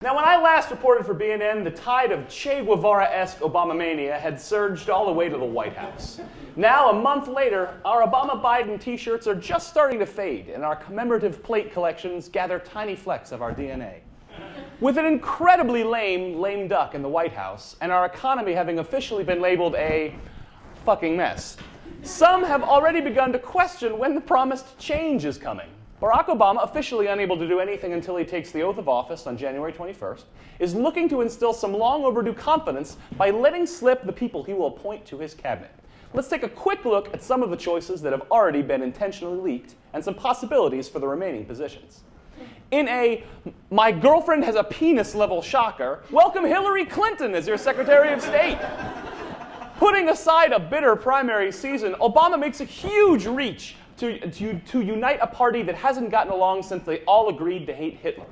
Now, when I last reported for BNN, the tide of Che Guevara-esque Obama-mania had surged all the way to the White House. Now, a month later, our Obama-Biden t-shirts are just starting to fade, and our commemorative plate collections gather tiny flecks of our DNA. With an incredibly lame duck in the White House, and our economy having officially been labeled a fucking mess, some have already begun to question when the promised change is coming. Barack Obama, officially unable to do anything until he takes the oath of office on January 21st, is looking to instill some long overdue confidence by letting slip the people he will appoint to his cabinet. Let's take a quick look at some of the choices that have already been intentionally leaked and some possibilities for the remaining positions. In a my girlfriend has a penis level shocker, welcome Hillary Clinton as your Secretary of State. Putting aside a bitter primary season, Obama makes a huge reach to unite a party that hasn't gotten along since they all agreed to hate Hitler.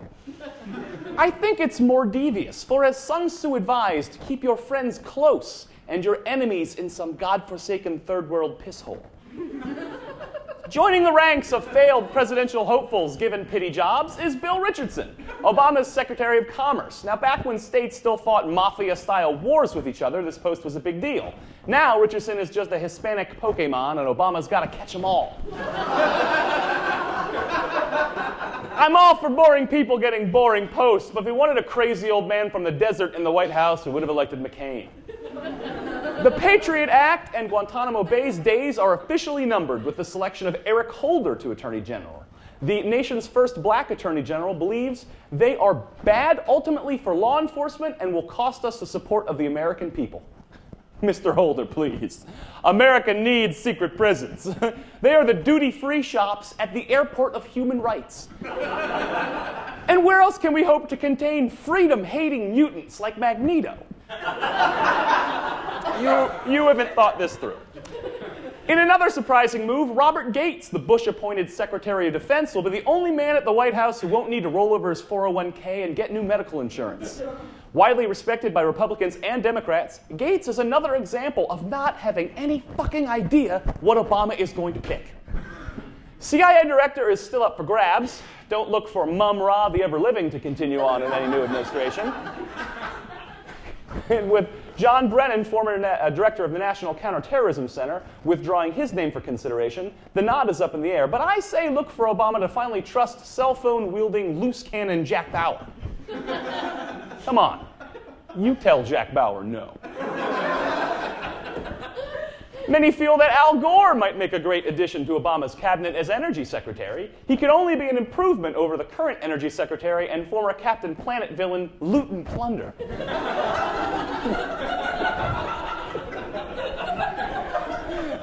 I think it's more devious, for as Sun Tzu advised, keep your friends close and your enemies in some godforsaken third world piss hole. Joining the ranks of failed presidential hopefuls given pity jobs is Bill Richardson, Obama's Secretary of Commerce. Now, back when states still fought mafia-style wars with each other, this post was a big deal. Now, Richardson is just a Hispanic Pokemon, and Obama's got to catch them all. I'm all for boring people getting boring posts, but if we wanted a crazy old man from the desert in the White House, we would have elected McCain. The Patriot Act and Guantanamo Bay's days are officially numbered with the selection of Eric Holder to Attorney General. The nation's first black Attorney General believes they are bad ultimately for law enforcement and will cost us the support of the American people. Mr. Holder, please. America needs secret prisons. They are the duty-free shops at the airport of human rights. And where else can we hope to contain freedom-hating mutants like Magneto? You haven't thought this through. In another surprising move, Robert Gates, the Bush-appointed Secretary of Defense, will be the only man at the White House who won't need to roll over his 401k and get new medical insurance. Widely respected by Republicans and Democrats, Gates is another example of not having any fucking idea what Obama is going to pick. CIA director is still up for grabs. Don't look for Mum Ra, the ever-living, to continue on in any new administration. And with John Brennan, former director of the National Counterterrorism Center, withdrawing his name for consideration, the nod is up in the air. But I say look for Obama to finally trust cell phone-wielding loose cannon Jack Bauer. Come on. You tell Jack Bauer no. Many feel that Al Gore might make a great addition to Obama's cabinet as energy secretary. He could only be an improvement over the current energy secretary and former Captain Planet villain Loot and Plunder.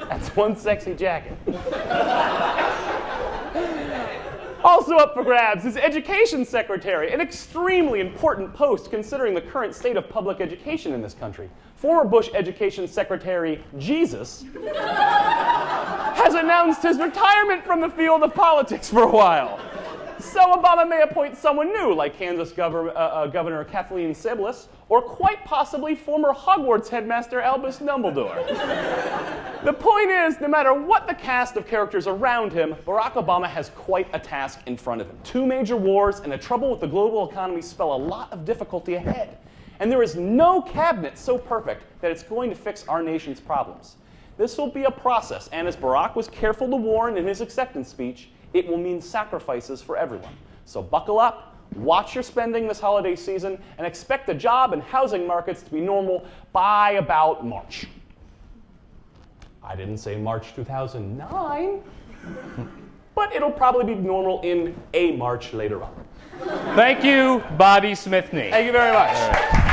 That's one sexy jacket. Also up for grabs is Education Secretary, an extremely important post considering the current state of public education in this country. Former Bush Education Secretary Jesus has announced his retirement from the field of politics for a while. So Obama may appoint someone new, like Kansas Governor Kathleen Sebelius, or quite possibly former Hogwarts headmaster Albus Dumbledore. The point is, no matter what the cast of characters around him, Barack Obama has quite a task in front of him. 2 major wars and the trouble with the global economy spell a lot of difficulty ahead. And there is no cabinet so perfect that it's going to fix our nation's problems. This will be a process, and as Barack was careful to warn in his acceptance speech, it will mean sacrifices for everyone. So buckle up, watch your spending this holiday season, and expect the job and housing markets to be normal by about March. I didn't say March 2009, but it'll probably be normal in a March later on. Thank you, Bobby Smithney. Thank you very much.